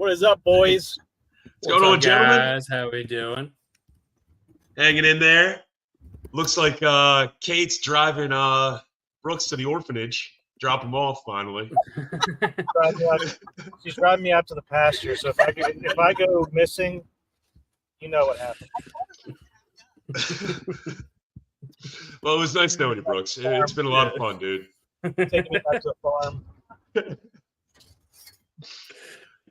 What is up, boys? What's going on, gentlemen? Guys, how we doing? Hanging in there. Looks like Kate's driving Brooks to the orphanage. Drop him off finally. She's driving me out to the pasture. So if I go missing, you know what happened. Well, it was nice knowing you, Brooks. It's been a lot of fun, dude. Taking me back to the farm.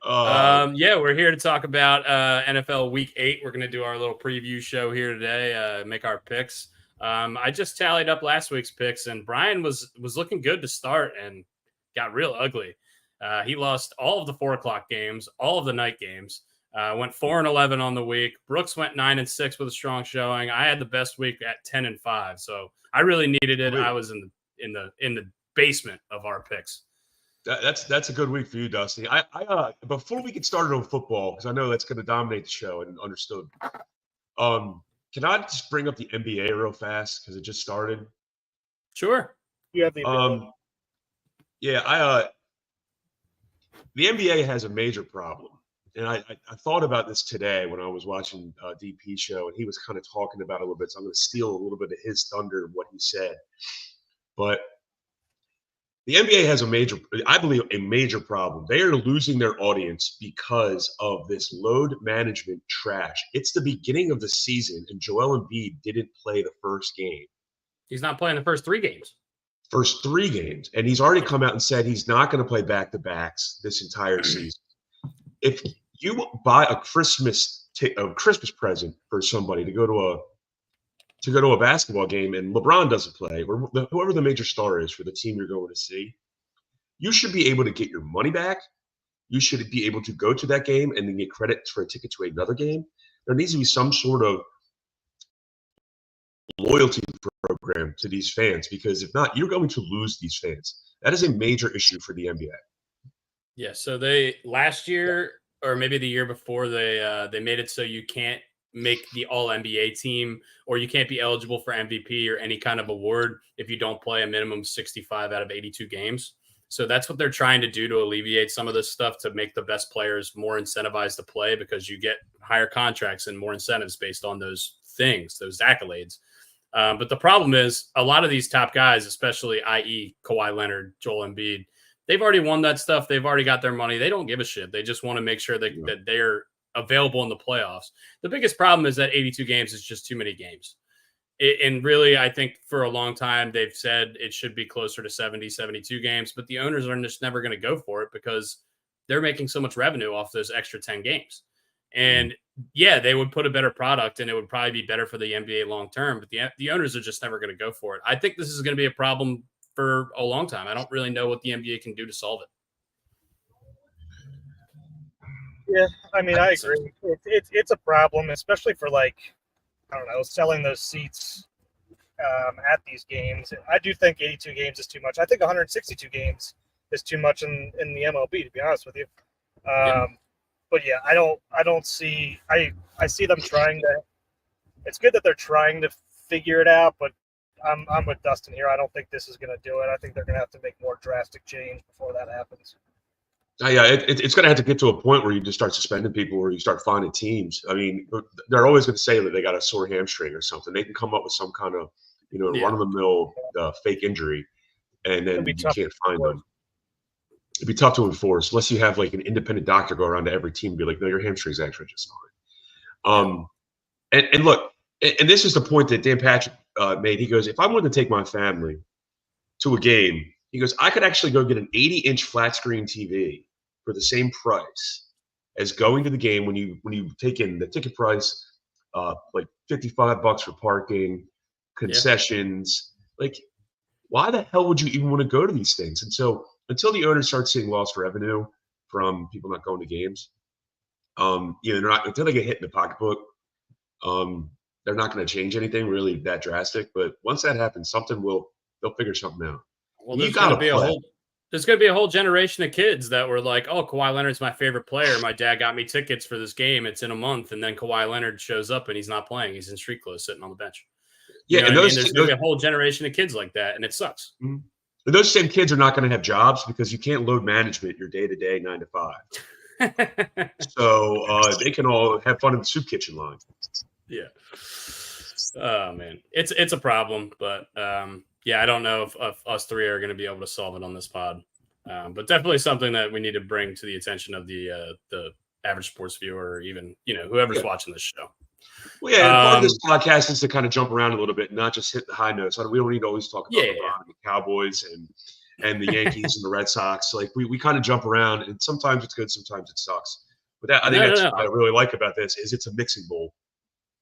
We're here to talk about NFL Week 8. We're going to do our little preview show here today, make our picks. I just tallied up last week's picks, and Brian was looking good to start and got real ugly. He lost all of the 4 o'clock games, all of the night games, went 4-11 on the week. Brooks went 9-6 with a strong showing. I had the best week at 10-5, so I really needed it. I was in the basement of our picks. That's a good week for you, Dusty. I before we get started on football, because I know that's going to dominate the show, and understood. Can I just bring up the NBA real fast because it just started? Sure. You have the ability. The NBA has a major problem, and I thought about this today when I was watching DP show, and he was kind of talking about it a little bit. So I'm going to steal a little bit of his thunder of what he said, but. The NBA has I believe, a major problem. They are losing their audience because of this load management trash. It's the beginning of the season, and Joel Embiid didn't play the first game. He's not playing the first 3 games. First 3 games. And he's already come out and said he's not going to play back-to-backs this entire season. If you buy a Christmas present for somebody to go to a basketball game and LeBron doesn't play, or whoever the major star is for the team you're going to see, you should be able to get your money back. You should be able to go to that game and then get credit for a ticket to another game. There needs to be some sort of loyalty program to these fans, because if not, you're going to lose these fans. That is a major issue for the NBA. Yeah, so they last year, or maybe the year before, they made it so you can't make the all-NBA team, or you can't be eligible for MVP or any kind of award if you don't play a minimum 65 out of 82 games. So that's what they're trying to do to alleviate some of this stuff, to make the best players more incentivized to play, because you get higher contracts and more incentives based on those things, those accolades. But the problem is a lot of these top guys, especially i.e. Kawhi Leonard, Joel Embiid, they've already won that stuff. They've already got their money. They don't give a shit. They just want to make sure that they're available in the playoffs. The biggest problem is that 82 games is just too many games. And really, I think for a long time, they've said it should be closer to 70, 72 games, but the owners are just never going to go for it because they're making so much revenue off those extra 10 games. And yeah, they would put a better product and it would probably be better for the NBA long term, but the owners are just never going to go for it. I think this is going to be a problem for a long time. I don't really know what the NBA can do to solve it. Yeah, I mean, I agree. It's a problem, especially for, selling those seats at these games. I do think 82 games is too much. I think 162 games is too much in the MLB, to be honest with you. But yeah, I don't see. I see them trying to. It's good that they're trying to figure it out, but I'm with Dustin here. I don't think this is going to do it. I think they're going to have to make more drastic change before that happens. Yeah, it's going to have to get to a point where you just start suspending people, or you start finding teams. I mean, they're always going to say that they got a sore hamstring or something. They can come up with some kind of, run-of-the-mill fake injury, and then you can't find them. It'd be tough to enforce unless you have like an independent doctor go around to every team and be like, no, your hamstring's actually just fine. And look, and this is the point that Dan Patrick made. He goes, if I wanted to take my family to a game, he goes, I could actually go get an 80-inch flat screen TV for the same price as going to the game. When you take in the ticket price, like $55 for parking, concessions, like why the hell would you even want to go to these things? And so until the owners start seeing lost revenue from people not going to games, they're not, until they get hit in the pocketbook, they're not going to change anything really that drastic. But once that happens, they'll figure something out. Well, there's going to be a whole generation of kids that were like, oh, Kawhi Leonard's my favorite player. My dad got me tickets for this game. It's in a month. And then Kawhi Leonard shows up and he's not playing. He's in street clothes sitting on the bench. Yeah, and there's going to be a whole generation of kids like that, and it sucks. Mm-hmm. But those same kids are not going to have jobs because you can't load management your day-to-day 9 to 5. So they can all have fun in the soup kitchen line. Yeah. Oh man, it's a problem, but yeah, I don't know if us three are going to be able to solve it on this pod, but definitely something that we need to bring to the attention of the average sports viewer, or even whoever's watching this show. Well, yeah, and part of this podcast is to kind of jump around a little bit, not just hit the high notes. We don't need to always talk about LeBron and the Cowboys and the Yankees and the Red Sox. Like we kind of jump around, and sometimes it's good, sometimes it sucks. But I think that's what I really like about this is it's a mixing bowl.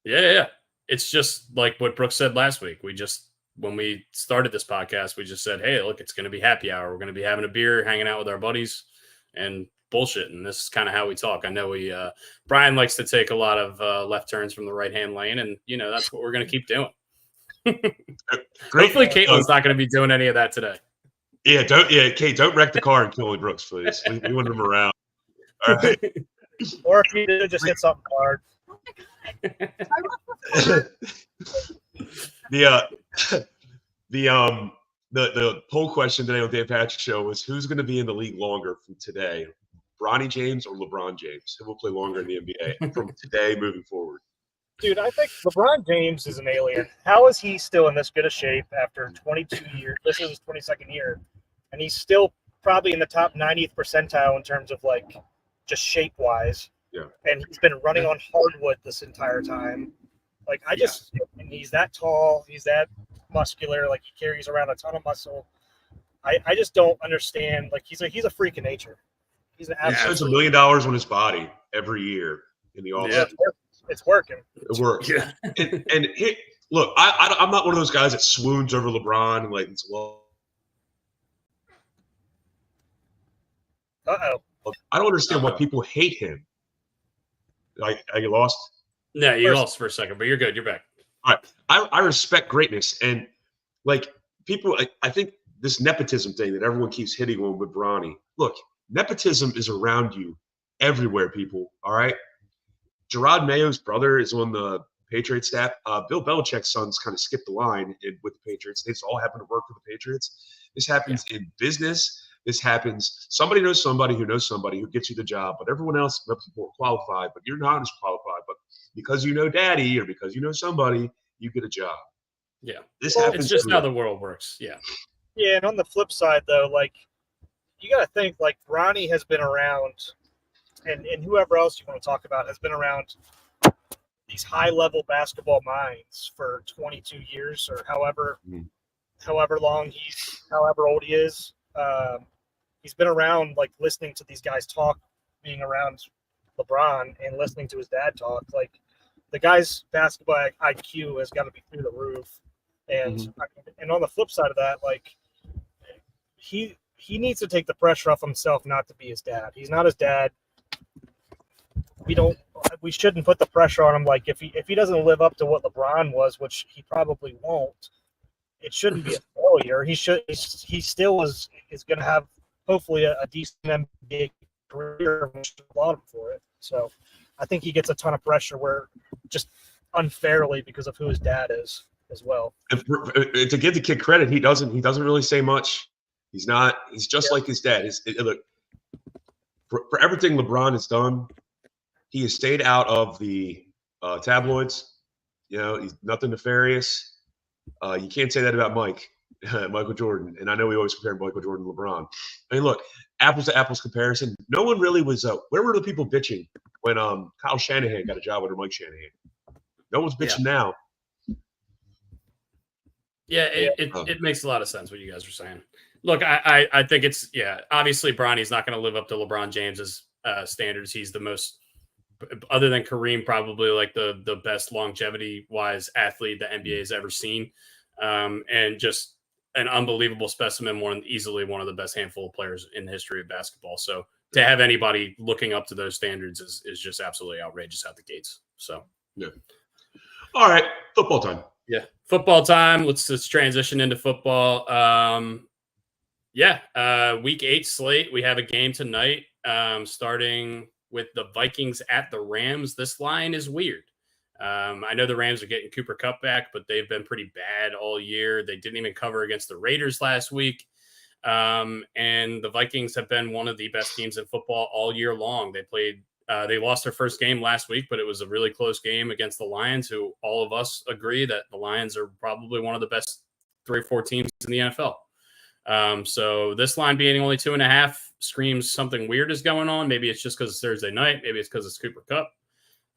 Yeah. It's just like what Brooks said last week. When we started this podcast, we just said, hey, look, it's going to be happy hour. We're going to be having a beer, hanging out with our buddies, and bullshit. And this is kind of how we talk. I know Brian likes to take a lot of left turns from the right-hand lane, and, that's what we're going to keep doing. Hopefully Caitlin's not going to be doing any of that today. Yeah, Kate, don't wreck the car and kill any Brooks, please. We want them around. All right. Or if you did, just hit something hard. The poll question today on Dan Patrick Show was who's going to be in the league longer from today, Bronny James or LeBron James? Who will play longer in the NBA from today moving forward? Dude, I think LeBron James is an alien. How is he still in this good a shape after 22 years? This is his 22nd year, and he's still probably in the top 90th percentile in terms of just shape wise. Yeah. And he's been running on hardwood this entire time. And he's that tall, he's that muscular, he carries around a ton of muscle. I just don't understand. He's a freak of nature. He's an absolute. He spends $1 million on his body every year in the offseason. Yeah, it's working. It works. Yeah. and look, I'm not one of those guys that swoons over LeBron and it's I don't understand why people hate him. Are you lost? No, you lost for a second, but you're good. You're back. All right. I respect greatness. And people, I think this nepotism thing that everyone keeps hitting on with Bronny. Look, nepotism is around you everywhere, people. All right. Gerard Mayo's brother is on the Patriots staff. Bill Belichick's sons kind of skipped the line with the Patriots. They just all happen to work for the Patriots. This happens in business. This happens. Somebody knows somebody who knows somebody who gets you the job, but everyone else is more qualified, but you're not as qualified. But because you know daddy or because you know somebody, you get a job. Yeah. This happens. It's just how the world works. Yeah. Yeah. And on the flip side, though, you got to think Bronny has been around, and whoever else you want to talk about has been around these high-level basketball minds for 22 years or however old he is. He's been around listening to these guys talk, being around LeBron and listening to his dad talk. The guy's basketball IQ has got to be through the roof. And and on the flip side of that, he needs to take the pressure off himself not to be his dad. He's not his dad. We shouldn't put the pressure on him. If he doesn't live up to what LeBron was, which he probably won't, it shouldn't be a failure. He still is going to have hopefully a decent NBA career. We should applaud him for it. So I think he gets a ton of pressure where just unfairly because of who his dad is as well. To give the kid credit, he doesn't really say much. He's just like his dad. Look, for everything LeBron has done, he has stayed out of the tabloids. He's nothing nefarious. You can't say that about Michael Jordan. And I know we always compare Michael Jordan to LeBron. I mean, look, apples to apples comparison. No one really was where were the people bitching when Kyle Shanahan got a job under Mike Shanahan? No one's bitching now. Yeah, it makes a lot of sense what you guys are saying. Look, I think it's obviously Bronny's not going to live up to LeBron James's standards. He's the most, other than Kareem, probably the best longevity-wise athlete the NBA has ever seen, and just an unbelievable specimen, easily one of the best handful of players in the history of basketball. So to have anybody looking up to those standards is just absolutely outrageous out the gates. So yeah. All right, football time. Yeah, football time. Let's transition into football. Week 8 slate. We have a game tonight, starting with the Vikings at the Rams. This line is weird. I know the Rams are getting Cooper Kupp back, but they've been pretty bad all year. They didn't even cover against the Raiders last week. And the Vikings have been one of the best teams in football all year long. They lost their first game last week, but it was a really close game against the Lions, who all of us agree that the Lions are probably one of the best 3 or 4 teams in the NFL. So this line being only 2.5 screams something weird is going on. Maybe it's just because it's Thursday night. Maybe it's because it's Cooper Kupp.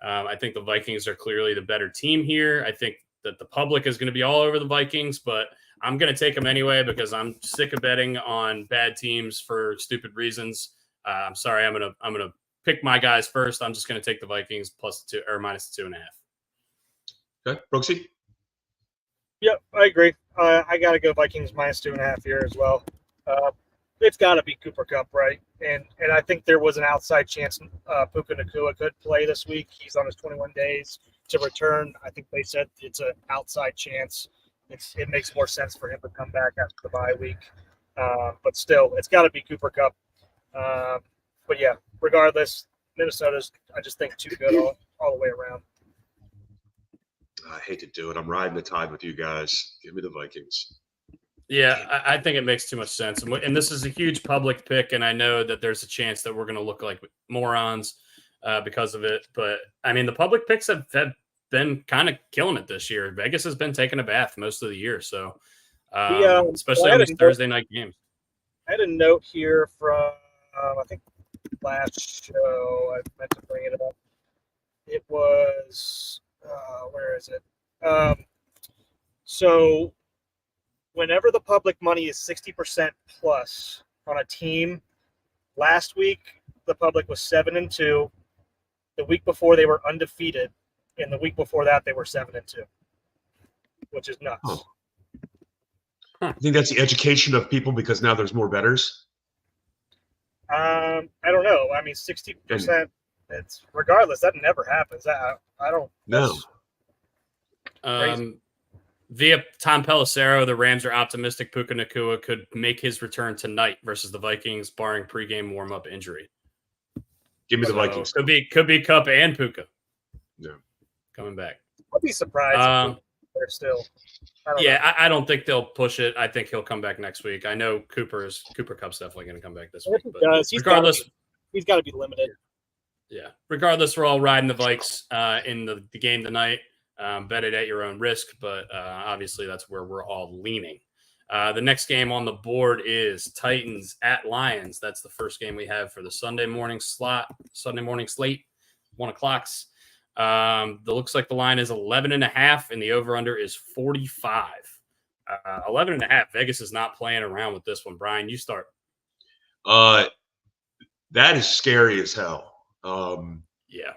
I think the Vikings are clearly the better team here. I think that the public is going to be all over the Vikings, but I'm going to take them anyway because I'm sick of betting on bad teams for stupid reasons. I'm sorry. I'm going to pick my guys first. I'm just going to take the Vikings +2 or -2.5. Okay, Brooksy. Yep, I agree. I got to go Vikings -2.5 here as well. It's got to be Cooper Kupp, right? And I think there was an outside chance Puka Nacua could play this week. He's on his 21 days to return. I think they said it's an outside chance. It makes more sense for him to come back after the bye week. But still, it's got to be Cooper Kupp. But yeah, regardless, Minnesota's, I just think, too good all the way around. I hate to do it. I'm riding the tide with you guys. Give me the Vikings. Yeah, I think it makes too much sense. And this is a huge public pick, and I know that there's a chance that we're going to look like morons because of it. But, I mean, the public picks have been kind of killing it this year. Vegas has been taking a bath most of the year, so especially on these Thursday night games. I had a note here from, I think, last show. I meant to bring it up. It was, where is it? So whenever the public money is 60% plus on a team, last week the public was 7-2. The week before they were undefeated, and the week before that they were 7-2, which is nuts. Oh. I think that's the education of people because now there's more bettors. I don't know. I mean, 60%. It's regardless. That never happens. I don't know. Via Tom Pelissero, the Rams are optimistic Puka Nacua could make his return tonight versus the Vikings, barring pregame warm-up injury. Give me the Vikings. Could be Kupp and Puka. Yeah, coming back. I'd be surprised. They're still. I don't think they'll push it. I think he'll come back next week. I know Cooper Kupp's definitely going to come back this week. But regardless, he's got to be limited. Yeah. Regardless, we're all riding the Vikes in the game tonight. Bet it at your own risk, but obviously that's where we're all leaning. The next game on the board is Titans at Lions. That's the first game we have for the Sunday morning slate, 1:00. Looks like the line is 11.5 and the over-under is 45. 11.5. Vegas is not playing around with this one. Brian, you start. That is scary as hell. Yeah.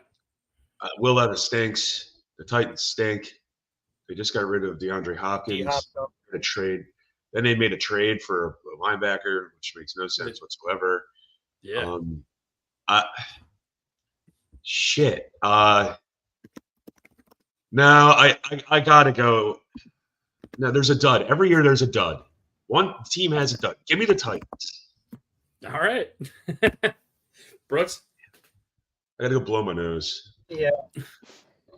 Will Levis stinks. The Titans stink. They just got rid of DeAndre Hopkins. A trade. Then they made a trade for a linebacker, which makes no sense whatsoever. Yeah. Shit. No, I gotta go. No, there's a dud. Every year there's a dud. One team has a dud. Give me the Titans. All right. Brooks? I gotta go blow my nose. Yeah.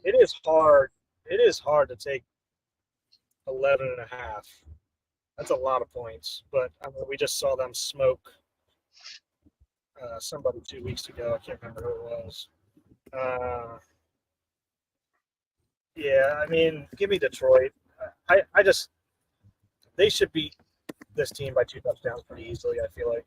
It is hard. It is hard to take 11.5. That's a lot of points. But I mean, we just saw them smoke somebody 2 weeks ago. I can't remember who it was. Yeah, I mean, give me Detroit. They should beat this team by 2 touchdowns pretty easily, I feel like.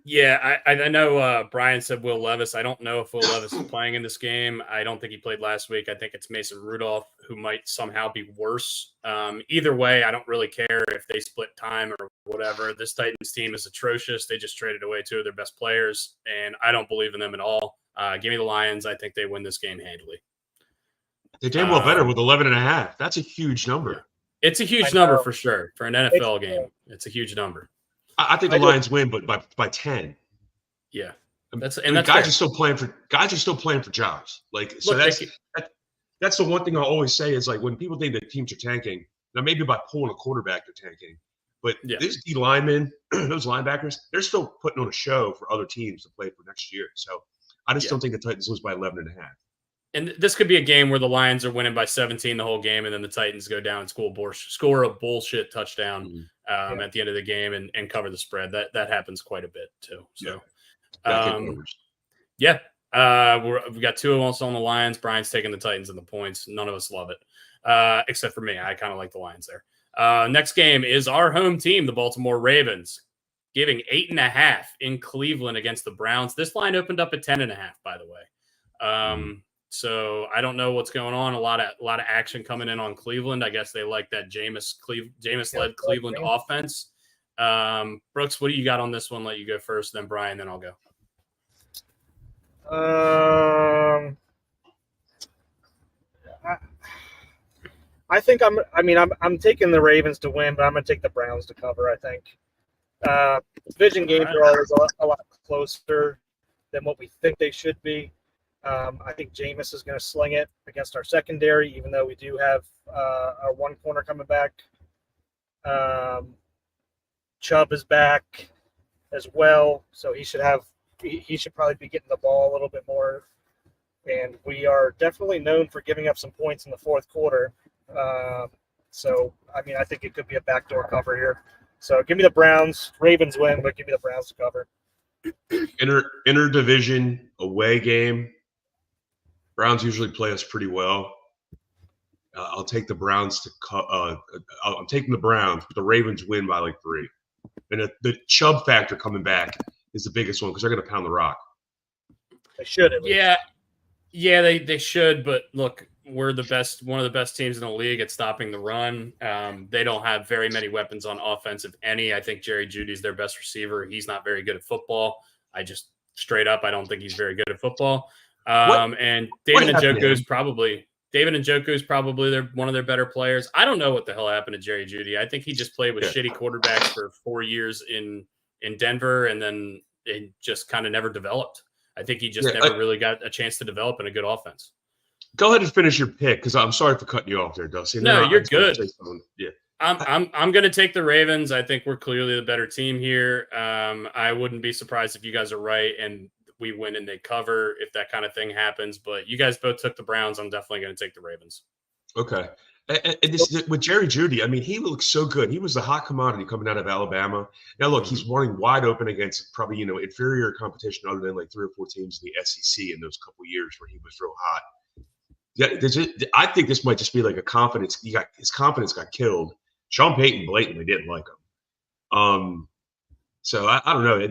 Yeah, I know Brian said Will Levis. I don't know if Will Levis is playing in this game. I don't think he played last week. I think it's Mason Rudolph who might somehow be worse. Either way, I don't really care if they split time or whatever. This Titans team is atrocious. They just traded away 2 of their best players, and I don't believe in them at all. Give me the Lions. I think they win this game handily. They did well better with 11.5. That's a huge number. It's a huge number for sure. For an NFL game, it's a huge number. I think the Lions win, but by 10. Yeah, guys are still playing for jobs. That's the one thing I always say is like when people think that teams are tanking. Now maybe by pulling a quarterback they're tanking, but these D linemen, those linebackers, they're still putting on a show for other teams to play for next year. So I just don't think the Titans lose by 11.5. And this could be a game where the Lions are winning by 17 the whole game, and then the Titans go down and score a bullshit touchdown at the end of the game and cover the spread. That happens quite a bit too. So, we've got two of us on the Lions. Brian's taking the Titans and the points. None of us love it, except for me. I kind of like the Lions there. Next game is our home team, the Baltimore Ravens, giving 8.5 in Cleveland against the Browns. This line opened up at 10.5, by the way. So I don't know what's going on. A lot of action coming in on Cleveland. I guess they like that Jameis-led Cleveland offense. Brooks, what do you got on this one? Let you go first, then Brian, then I'll go. I think I'm taking the Ravens to win, but I'm going to take the Browns to cover. I think division games are always a lot closer than what we think they should be. I think Jameis is going to sling it against our secondary, even though we do have our one corner coming back. Chubb is back as well, so he should probably be getting the ball a little bit more. And we are definitely known for giving up some points in the fourth quarter. So I think it could be a backdoor cover here. So give me the Browns. Ravens win, but give me the Browns to cover. Interdivision away game. Browns usually play us pretty well. I'll take the Browns I'm taking the Browns, but the Ravens win by like 3. And the Chubb factor coming back is the biggest one because they're going to pound the rock. They should at least. Yeah, they should. But look, we're one of the best teams in the league at stopping the run. They don't have very many weapons on offense, if any. I think Jerry Jeudy's their best receiver. He's not very good at football. I don't think he's very good at football. And David Njoku is probably one of their better players. I don't know what the hell happened to Jerry Jeudy. I think he just played with shitty quarterbacks for 4 years in Denver, and then it just kind of never developed. I think he just never really got a chance to develop in a good offense. Go ahead and finish your pick, because I'm sorry for cutting you off there, Dusty. No, you're good. Yeah. I'm going to take the Ravens. I think we're clearly the better team here. I wouldn't be surprised if you guys are right and we win and they cover if that kind of thing happens. But you guys both took the Browns. I'm definitely going to take the Ravens. Okay. And this with Jerry Jeudy, he looks so good. He was the hot commodity coming out of Alabama. Now, look, he's running wide open against probably, inferior competition other than like 3 or 4 teams in the SEC in those couple years where he was real hot. Yeah, I think this might just be like a confidence. His confidence got killed. Sean Payton blatantly didn't like him. So I don't know.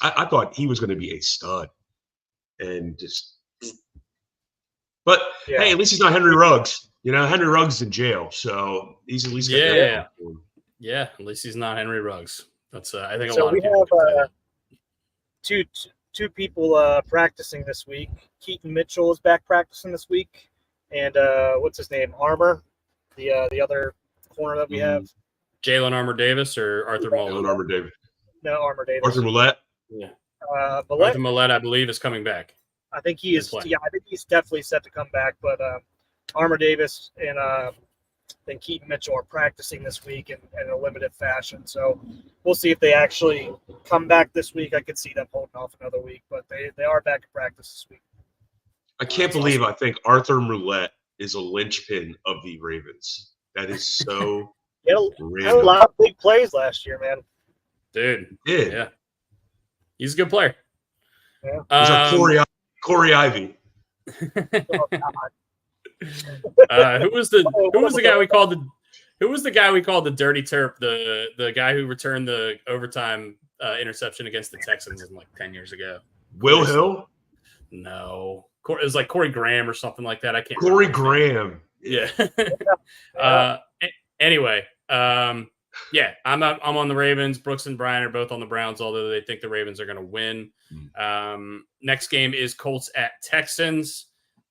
I thought he was going to be a stud, but hey, at least he's not Henry Ruggs. Henry Ruggs is in jail, so he's at least yeah. At least he's not Henry Ruggs. That's I think a so lot we of people have two people practicing this week. Keaton Mitchell is back practicing this week, and what's his name? Armour, the other corner that we have. Jalen Armour-Davis or Arthur Mollett? Jalen Armour-Davis. No, Armour-Davis. Arthur Mollett. Yeah. Arthur Mollett, I believe, is coming back. I think he is. Yeah, I think he's definitely set to come back. But Armour-Davis and Keaton Mitchell are practicing this week in a limited fashion. So we'll see if they actually come back this week. I could see them holding off another week, but they are back in practice this week. I can't believe I think Arthur Mollett is a linchpin of the Ravens. That is so. He had a lot of big plays last year, man. Dude. Yeah. He's a good player. Yeah. He's like Corey Ivy. Oh, who was the guy we called the dirty Terp, the guy who returned the overtime interception against the Texans like 10 years ago? Will Hill? No. It was like Corey Graham or something like that. I can't Corey remember. Graham. Yeah. Anyway, I'm on the Ravens. Brooks and Brian are both on the Browns, although they think the Ravens are going to win. Next game is Colts at Texans.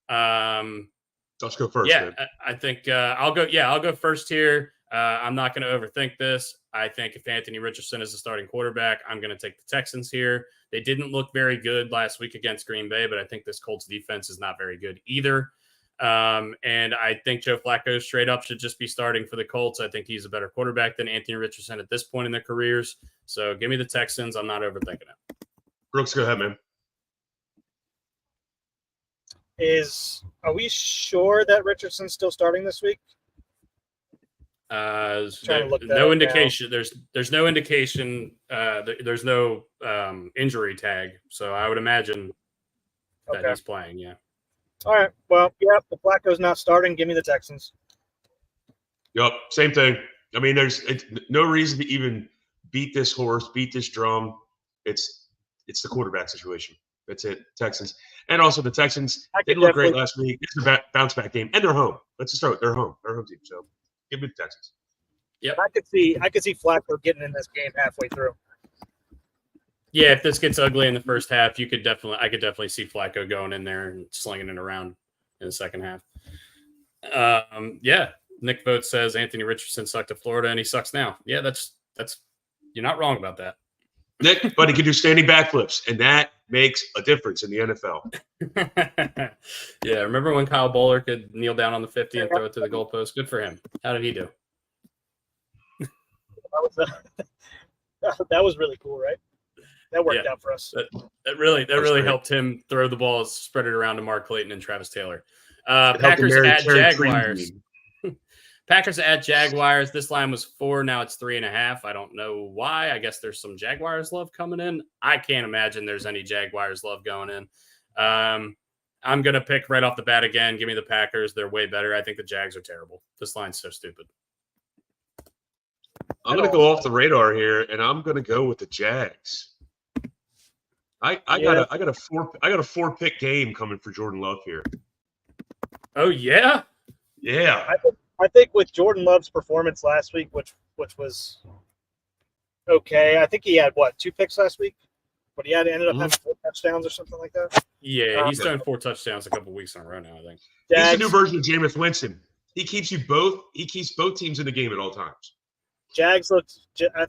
Let's go first. Yeah, man. I think I'll go first here. I'm not going to overthink this. I think if Anthony Richardson is the starting quarterback, I'm going to take the Texans here. They didn't look very good last week against Green Bay, but I think this Colts defense is not very good either. And I think Joe Flacco straight up should just be starting for the Colts. I think he's a better quarterback than Anthony Richardson at this point in their careers. So give me the Texans. I'm not overthinking it. Brooks, go ahead, man. Are we sure that Richardson's still starting this week? No indication. There's no indication. There's no injury tag. So I would imagine that he's playing. Yeah. All right. Well, yeah. If Flacco's not starting, give me the Texans. Yep. Same thing. I mean, there's no reason to even beat this horse, beat this drum. It's the quarterback situation. That's it. Texans. And also the Texans didn't look great last week. It's a bounce back game. And they're home. Let's just start. They're home. They're home team. So give me the Texans. Yeah. I could see Flacco getting in this game halfway through. Yeah, if this gets ugly in the first half, I could definitely see Flacco going in there and slinging it around in the second half. Yeah. Nick Vogt says Anthony Richardson sucked at Florida and he sucks now. Yeah, that's you're not wrong about that. Nick, but he can do standing backflips, and that makes a difference in the NFL. Yeah, remember when Kyle Bowler could kneel down on the 50 and throw it to the goalpost? Good for him. How did he do? That was really cool, right? That worked out for us. That really helped him throw the ball, spread it around to Mark Clayton and Travis Taylor. Packers at Jaguars. Packers at Jaguars. This line was 4. Now it's 3.5. I don't know why. I guess there's some Jaguars love coming in. I can't imagine there's any Jaguars love going in. I'm going to pick right off the bat again. Give me the Packers. They're way better. I think the Jags are terrible. This line's so stupid. I'm going to go off the radar here, and I'm going to go with the Jags. I got a 4-pick game coming for Jordan Love here. Oh yeah? Yeah. I think with Jordan Love's performance last week, which was okay. I think he had 2 picks last week, but he ended up having 4 touchdowns or something like that. Yeah, he's thrown 4 touchdowns a couple weeks in a row now, I think. He's a new version of Jameis Winston. He keeps both teams in the game at all times. Jags looked.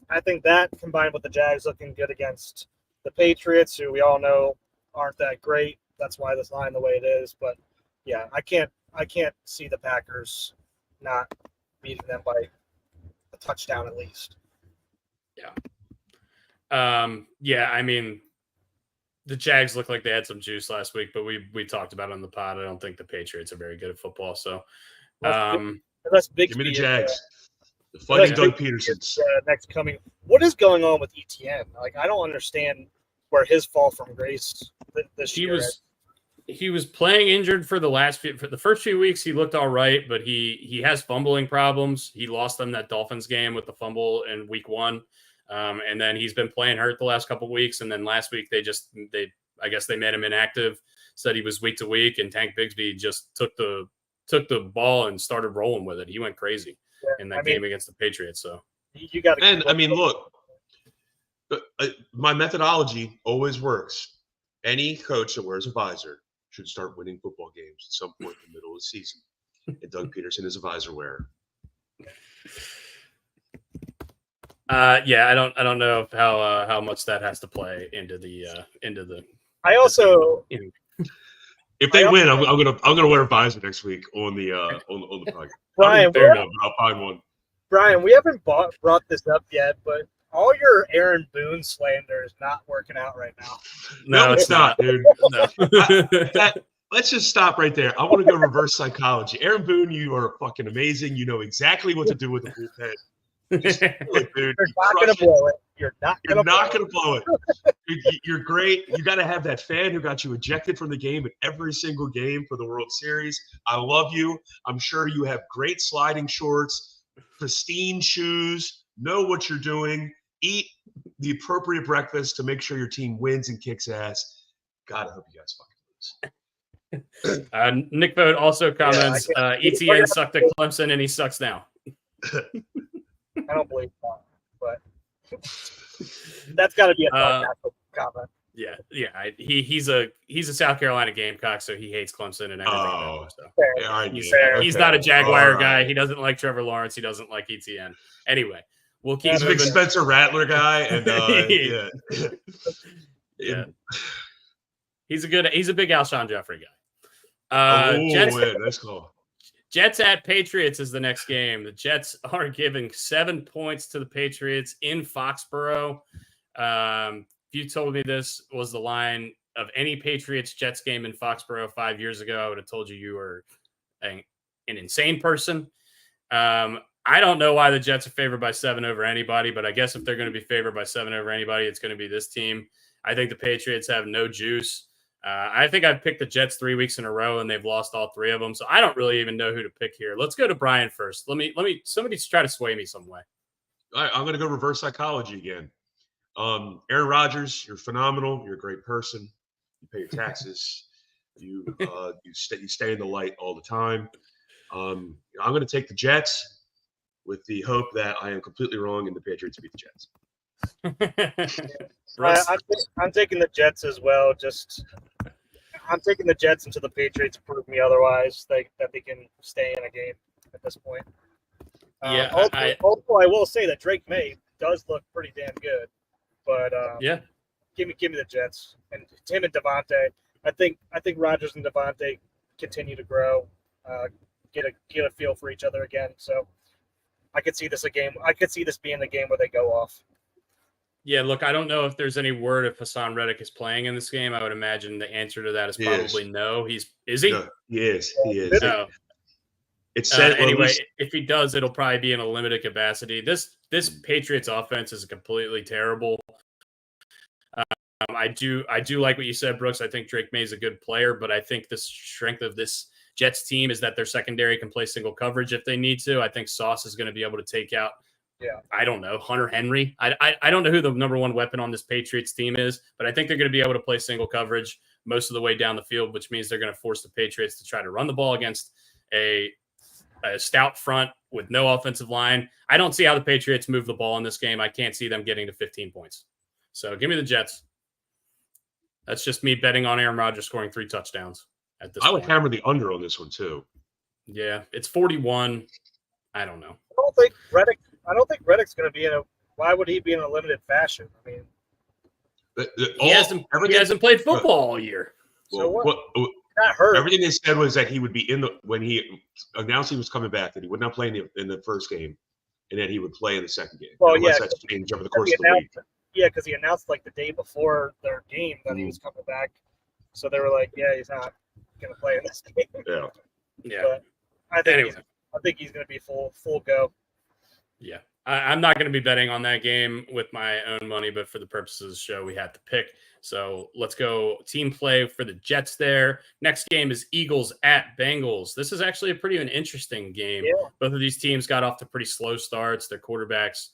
I think that combined with the Jags looking good against the Patriots, who we all know aren't that great. That's why this line the way it is. But yeah, I can't see the Packers not beating them by a touchdown at least. Yeah. Yeah, I mean, the Jags look like they had some juice last week, but we talked about it on the pod. I don't think the Patriots are very good at football. So that's big. Give me the Jags. The fighting Doug Petersons. Next coming. What is going on with ETN? Like, I don't understand where his fall from grace this year. He was playing injured for the first few weeks. He looked all right, but he has fumbling problems. He lost them that Dolphins game with the fumble in week 1. And then he's been playing hurt the last couple of weeks. And then last week I guess they made him inactive, said he was week to week, and Tank Bigsby just took the ball and started rolling with it. He went crazy in that game against the Patriots. So you got to. And I mean, look, my methodology always works. Any coach that wears a visor should start winning football games at some point in the middle of the season. And Doug Peterson is a visor wearer. Yeah, I don't know how much that has to play into the. I also. If they win, I'm gonna wear a visor next week on the podcast. Brian, I'll find one. Brian, we haven't brought this up yet, but all your Aaron Boone slander is not working out right now. No, it's not, dude. No. Let's just stop right there. I want to go reverse psychology. Aaron Boone, you are fucking amazing. You know exactly what to do with the bullpen. Just do it, dude. You're not going to blow it. You're not going to blow it. You're great. You got to have that fan who got you ejected from the game in every single game for the World Series. I love you. I'm sure you have great sliding shorts, pristine shoes, know what you're doing, eat the appropriate breakfast to make sure your team wins and kicks ass. God, I hope you guys fucking lose. Nick Vogt also comments, ETN sucked at Clemson and he sucks now. I don't believe that, but that's got to be a comment. Yeah. He's a South Carolina Gamecock, so he hates Clemson and everything. He's not a Jaguar guy. He doesn't like Trevor Lawrence. He doesn't like ETN. Anyway, we'll keep. He's a big Spencer Rattler guy, and yeah. He's a big Alshon Jeffrey guy. Nice call. Jets at Patriots is the next game. The Jets are giving 7 points to the Patriots in Foxborough. If you told me this was the line of any Patriots Jets game in Foxborough 5 years ago, I would have told you were an insane person. I don't know why the Jets are favored by 7 over anybody, but I guess if they're going to be favored by 7 over anybody, it's going to be this team. I think the Patriots have no juice. I think I've picked the Jets 3 weeks in a row, and they've lost all 3 of them. So I don't really even know who to pick here. Let's go to Brian first. Somebody try to sway me some way. All right, I'm going to go reverse psychology again. Aaron Rodgers, you're phenomenal. You're a great person. You pay your taxes. You stay in the light all the time. I'm going to take the Jets with the hope that I am completely wrong and the Patriots beat the Jets. I'm taking the Jets as well. I'm taking the Jets until the Patriots prove me otherwise, that they can stay in a game at this point. Also, I will say that Drake May does look pretty damn good, but give me the Jets and Tim and Devontae. I think Rodgers and Devontae continue to grow, get a feel for each other again. So I could see this being the game where they go off. Yeah, look, I don't know if there's any word if Hassan Reddick is playing in this game. I would imagine the answer to that is probably no. Is he? No, he is. No. It's said anyway. If he does, it'll probably be in a limited capacity. This Patriots offense is completely terrible. I do like what you said, Brooks. I think Drake May is a good player, but I think the strength of this Jets team is that their secondary can play single coverage if they need to. I think Sauce is going to be able to take out. Yeah, I don't know, Hunter Henry. I don't know who the number 1 weapon on this Patriots team is, but I think they're going to be able to play single coverage most of the way down the field, which means they're going to force the Patriots to try to run the ball against a stout front with no offensive line. I don't see how the Patriots move the ball in this game. I can't see them getting to 15 points. So give me the Jets. That's just me betting on Aaron Rodgers scoring 3 touchdowns at this point. I would hammer the under on this one too. Yeah, it's 41. I don't know. I don't think Reddick's going to be why would he be in a limited fashion? I mean, he hasn't played football all year. So what? Not hurt. Everything they said was that he would be when he announced he was coming back, that he would not play in the first game, and that he would play in the second game. Well, unless that's changed over the course of the week. Yeah, because he announced the day before their game that he was coming back. So they were like, "Yeah, he's not going to play in this game." Yeah. But I think he's going to be full go. Yeah. I'm not going to be betting on that game with my own money, but for the purposes of the show, we had to pick. So let's go team play for the Jets there. Next game is Eagles at Bengals. This is actually an interesting game. Yeah. Both of these teams got off to pretty slow starts. Their quarterbacks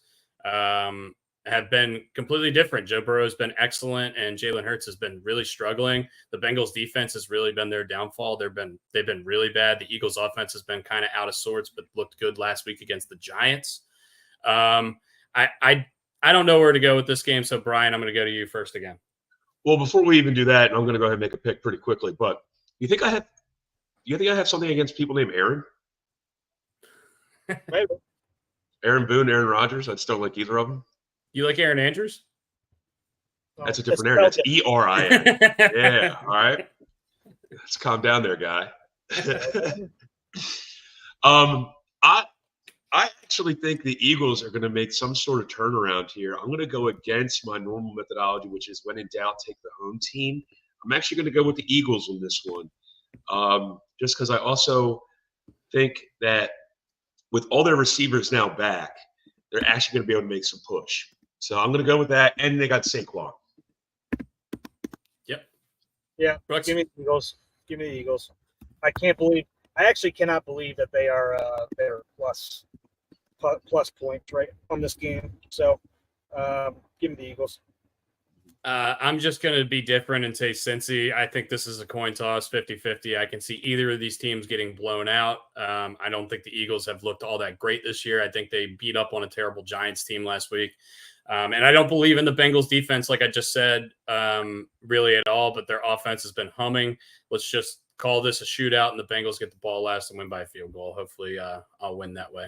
have been completely different. Joe Burrow has been excellent, and Jalen Hurts has been really struggling. The Bengals defense has really been their downfall. They've been really bad. The Eagles offense has been kind of out of sorts, but looked good last week against the Giants. I don't know where to go with this game. So Brian, I'm going to go to you first again. Well, before we even do that, I'm going to go ahead and make a pick pretty quickly, but you think I have something against people named Aaron? Maybe. Aaron Boone, Aaron Rodgers. I just don't like either of them. You like Aaron Andrews? That's a different Aaron. That's E-R-I-N. Yeah. All right. Let's calm down there, guy. I actually think the Eagles are going to make some sort of turnaround here. I'm going to go against my normal methodology, which is when in doubt, take the home team. I'm actually going to go with the Eagles on this one, just because I also think that with all their receivers now back, they're actually going to be able to make some push. So I'm going to go with that, and they got Saquon. Yep. Yeah, Brooks. Give me the Eagles. Give me the Eagles. I actually cannot believe that they are they're plus points right on this game. So give me the Eagles. I'm just going to be different and say Cincy. I think this is a coin toss, 50-50. I can see either of these teams getting blown out. I don't think the Eagles have looked all that great this year. I think they beat up on a terrible Giants team last week. And I don't believe in the Bengals defense, like I just said, really at all, but their offense has been humming. Let's just call this a shootout and the Bengals get the ball last and win by a field goal. Hopefully I'll win that way.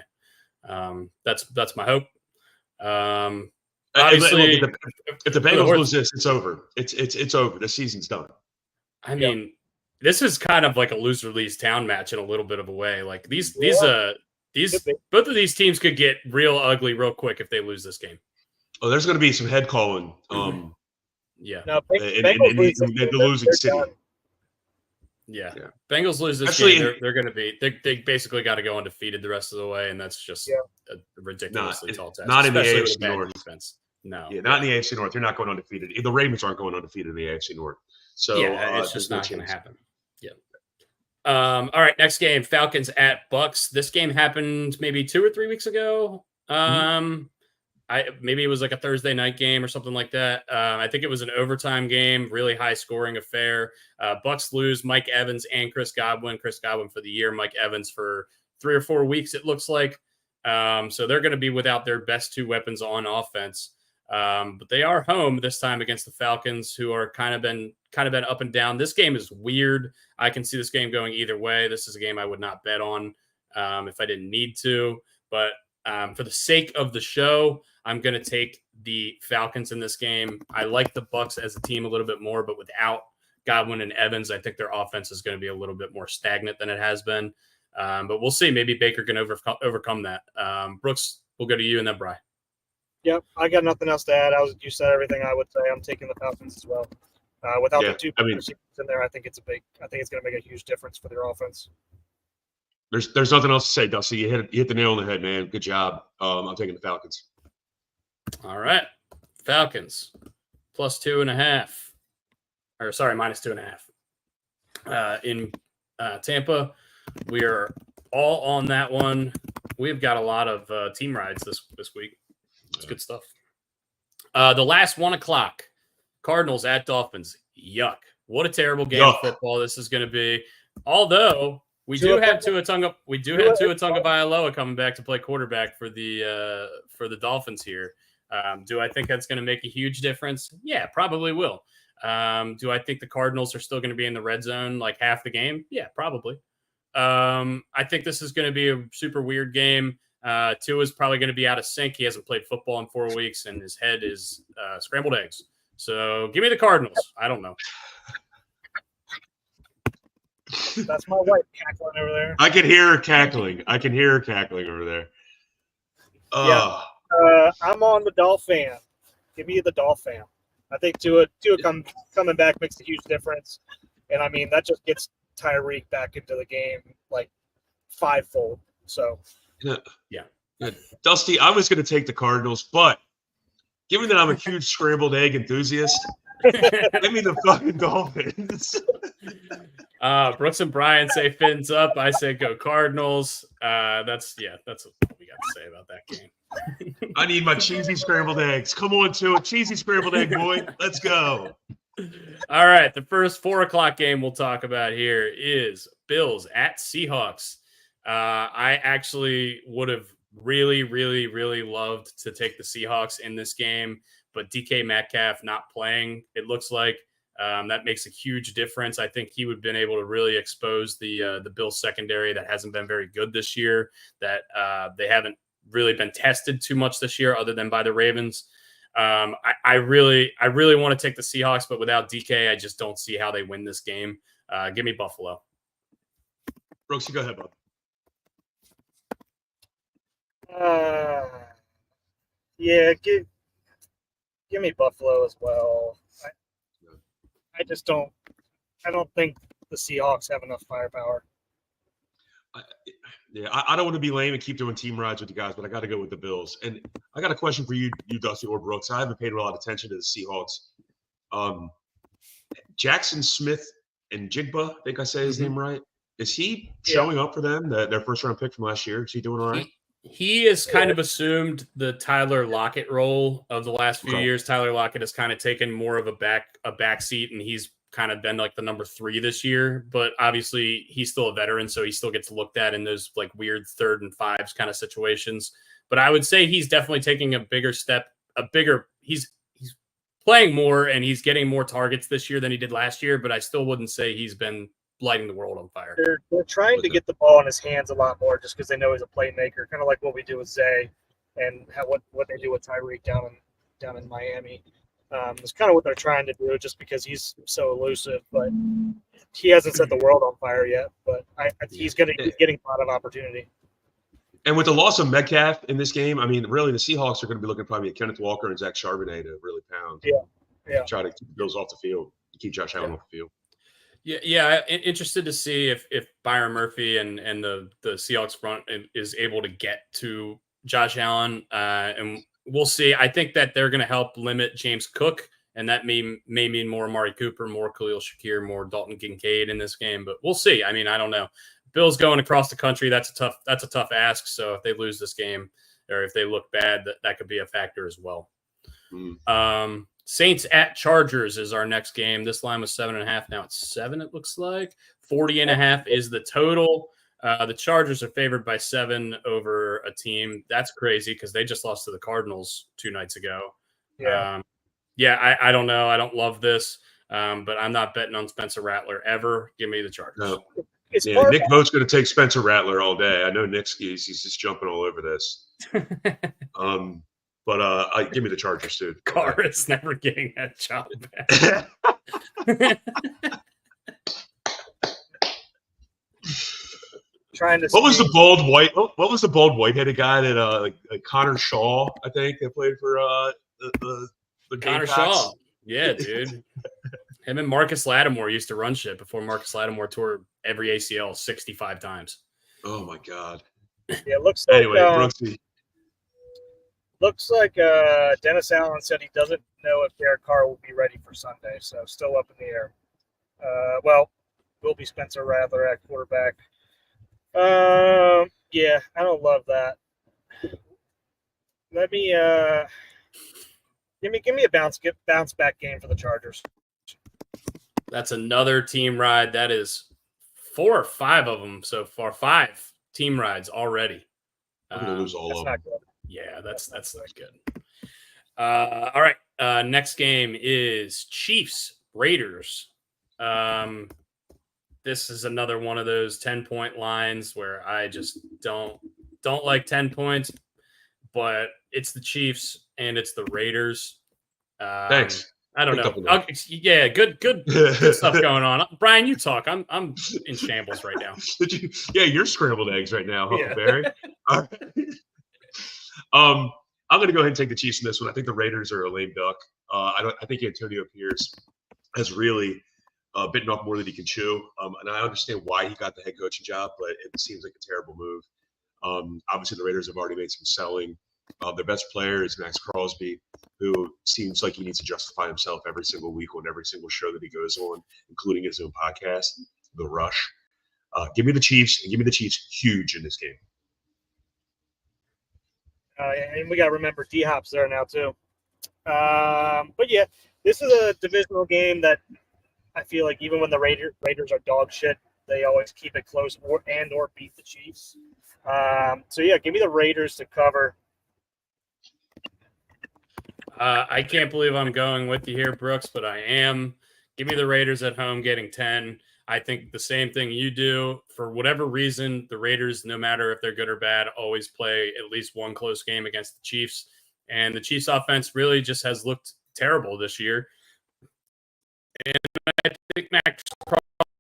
That's my hope. Obviously, if the Bengals lose this, it's over. It's over. The season's done. I mean, this is kind of like a loser leaves town match in a little bit of a way. Like these both of these teams could get real ugly real quick if they lose this game. Oh, there's going to be some head calling Yeah. No, in Bengals the losing they're city. done. Yeah. Yeah. Bengals lose this Actually, game. They're going to be. They basically got to go undefeated the rest of the way, and that's just Yeah. a ridiculously tall task, not in the especially with a AFC bad North. defense. No. Yeah, not in the AFC North. They're not going undefeated. The Ravens aren't going undefeated in the AFC North. So yeah, it's just there's not no going to chance. happen. Yeah. All right, next game, Falcons at Bucks. This game happened maybe 2 or 3 weeks ago. Maybe it was like a Thursday night game or something like that. I think it was an overtime game, really high scoring affair. Bucks lose Mike Evans and Chris Godwin. Chris Godwin for the year, Mike Evans for 3 or 4 weeks, it looks like. So they're going to be without their best 2 weapons on offense. But they are home this time against the Falcons, who are kind of been up and down. This game is weird. I can see this game going either way. This is a game I would not bet on if I didn't need to. But for the sake of the show, I'm going to take the Falcons in this game. I like the Bucks as a team a little bit more, but without Godwin and Evans, I think their offense is going to be a little bit more stagnant than it has been. But we'll see. Maybe Baker can overcome that. Brooks, we'll go to you and then Bry. Yep, I got nothing else to add. You said everything I would say. I'm taking the Falcons as well. Without the 2 receivers in there, I think it's going to make a huge difference for their offense. There's nothing else to say, Dusty. You hit the nail on the head, man. Good job. I'm taking the Falcons. All right, Falcons plus 2.5, or sorry, minus 2.5 in Tampa. We are all on that one. We've got a lot of team rides this week. It's good stuff. The last 1 o'clock, Cardinals at Dolphins. Yuck! What a terrible game of football this is going to be. Although we do have Tua Tagovailoa coming back to play quarterback for the Dolphins here. Do I think that's going to make a huge difference? Yeah, probably will. Do I think the Cardinals are still going to be in the red zone like half the game? Yeah, probably. I think this is going to be a super weird game. Tua is probably going to be out of sync. He hasn't played football in 4 weeks, and his head is scrambled eggs. So give me the Cardinals. I don't know. That's my wife cackling over there. I can hear her cackling. Over there. Yeah. I'm on the Dolphin. Give me the Dolphin. I think Tua coming back makes a huge difference. And, I mean, that just gets Tyreek back into the game like 5-fold. So, yeah. Dusty, I was going to take the Cardinals, but given that I'm a huge scrambled egg enthusiast, give me the fucking Dolphins. Brooks and Brian say fins up. I say go Cardinals. That's what we got to say about that game. I need my cheesy scrambled eggs. Come on, to a cheesy scrambled egg, boy. Let's go. All right. The first 4 o'clock game we'll talk about here is Bills at Seahawks. I actually would have really, really, really loved to take the Seahawks in this game, but DK Metcalf not playing, it looks like. That makes a huge difference. I think he would have been able to really expose the Bills secondary that hasn't been very good this year, that they haven't really been tested too much this year other than by the Ravens. I really want to take the Seahawks, but without DK, I just don't see how they win this game. Give me Buffalo. Brooks, you go ahead, bud. Yeah, give me Buffalo as well. I just don't. I don't think the Seahawks have enough firepower. I don't want to be lame and keep doing team rides with you guys, but I got to go with the Bills. And I got a question for you, Dusty or Brooks. I haven't paid a lot of attention to the Seahawks. Jackson Smith and Jigba, I think I say his name right. Is he showing up for them? Their first round pick from last year. Is he doing all right? He has kind of assumed the Tyler Lockett role of the last few years. Tyler Lockett has kind of taken more of a back seat, and he's kind of been like the number 3 this year. But obviously, he's still a veteran, so he still gets looked at in those like weird 3rd and 5s kind of situations. But I would say he's definitely taking a bigger step, He's playing more, and he's getting more targets this year than he did last year. But I still wouldn't say he's been lighting the world on fire. They're trying to get the ball in his hands a lot more just because they know he's a playmaker, kind of like what we do with Zay and what they do with Tyreek down in Miami. It's kind of what they're trying to do just because he's so elusive, but he hasn't set the world on fire yet. But he's getting a lot of opportunity. And with the loss of Metcalf in this game, I mean, really the Seahawks are going to be looking probably at Kenneth Walker and Zach Charbonnet to really pound. Yeah. Yeah. Try to keep the Bills off the field, keep Josh Allen off the field. Yeah. Interested to see if Byron Murphy and the Seahawks front is able to get to Josh Allen, and we'll see. I think that they're going to help limit James Cook, and that may mean more Amari Cooper, more Khalil Shakir, more Dalton Kincaid in this game. But we'll see. I mean, I don't know. Bills going across the country, that's a tough ask. So if they lose this game or if they look bad, that could be a factor as well. Saints at Chargers is our next game. This line was 7.5. Now it's 7, it looks like. 40.5 is the total. The Chargers are favored by 7 over a team. That's crazy because they just lost to the Cardinals 2 nights ago. Yeah. I don't know. I don't love this, but I'm not betting on Spencer Rattler ever. Give me the Chargers. No. Nick Vote's going to take Spencer Rattler all day. I know Nick's he's just jumping all over this. But give me the Chargers too. Carr is never getting that job back. What was the bold white-headed guy that like Connor Shaw, I think, that played for the Connor Shaw? Yeah, dude. Him and Marcus Lattimore used to run shit before Marcus Lattimore tore every ACL 65 times. Oh my God. Yeah, looks like anyway, Brooksy. Looks like Dennis Allen said he doesn't know if Derek Carr will be ready for Sunday, so still up in the air. Well, will be Spencer Rattler at quarterback. Yeah, I don't love that. Let me give me a bounce back game for the Chargers. That's another team ride. That is 4 or 5 of them so far. 5 team rides already. I'm gonna lose all of them. Yeah, that's not good. All right. Next game is Chiefs Raiders. This is another one of those 10-point lines where I just don't like 10 points, but it's the Chiefs and it's the Raiders. Thanks. I don't know. Yeah, good stuff going on. Brian, you talk. I'm in shambles right now. You're scrambled eggs right now, Huckleberry. All right. I'm going to go ahead and take the Chiefs in this one. I think the Raiders are a lame duck. I think Antonio Pierce has really bitten off more than he can chew. And I understand why he got the head coaching job, but it seems like a terrible move. Obviously, the Raiders have already made some selling. Their best player is Max Crosby, who seems like he needs to justify himself every single week on every single show that he goes on, including his own podcast, The Rush. Give me the Chiefs, and give me the Chiefs huge in this game. And we got to remember D-Hop's there now too. But yeah, this is a divisional game that I feel like even when the Raiders are dog shit, they always keep it close or beat the Chiefs. So yeah, give me the Raiders to cover. I can't believe I'm going with you here, Brooks, but I am. Give me the Raiders at home getting 10. I think the same thing you do. For whatever reason, the Raiders, no matter if they're good or bad, always play at least one close game against the Chiefs. And the Chiefs offense really just has looked terrible this year. And I think Max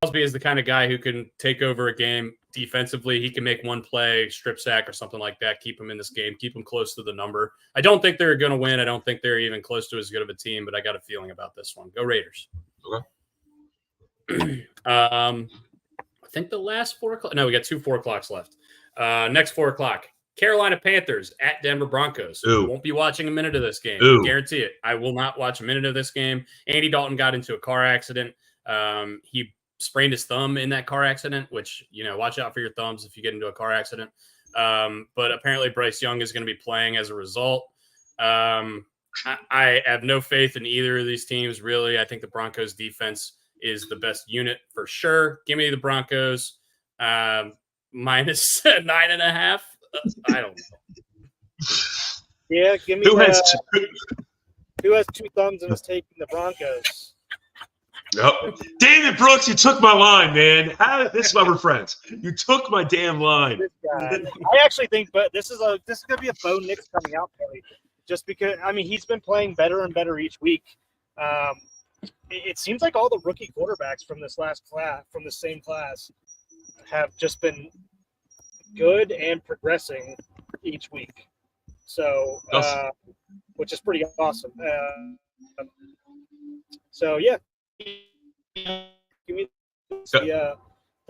Crosby is the kind of guy who can take over a game defensively. He can make one play, strip sack or something like that, keep him in this game, keep him close to the number. I don't think they're going to win. I don't think they're even close to as good of a team, but I got a feeling about this one. Go Raiders. Okay. I think the last 4 o'clock. No, we got 2 4 o'clocks left. Next 4 o'clock. Carolina Panthers at Denver Broncos. Ooh. Won't be watching a minute of this game. Ooh. Guarantee it. I will not watch a minute of this game. Andy Dalton got into a car accident. He sprained his thumb in that car accident, which, watch out for your thumbs if you get into a car accident. But apparently Bryce Young is going to be playing as a result. I have no faith in either of these teams, really. I think the Broncos defense is the best unit for sure. Give me the Broncos minus 9.5. I don't know. Yeah, give me. Who has 2 thumbs and is taking the Broncos? Nope. Damn it, Brooks! You took my line, man. This is why we're friends. You took my damn line. I actually think, but this is gonna be a Bo Nix coming out party, just because he's been playing better and better each week. It seems like all the rookie quarterbacks from this last class, from the same class, have just been good and progressing each week. So, which is pretty awesome. So yeah, give me the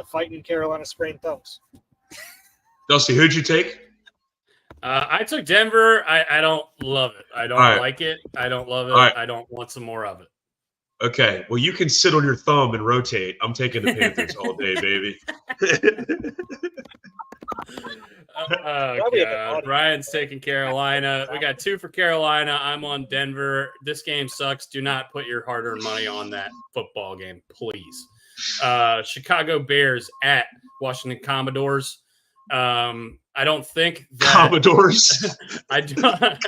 fighting Carolina sprained thumbs. Dusty, who'd you take? I took Denver. I don't love it. I don't like it. I don't love it. I don't want some more of it. Okay. Well, you can sit on your thumb and rotate. I'm taking the Panthers all day, baby. Oh, God. Ryan's taking Carolina. We got 2 for Carolina. I'm on Denver. This game sucks. Do not put your hard-earned money on that football game, please. Chicago Bears at Washington Commodores. I don't think that Commodores. I do. The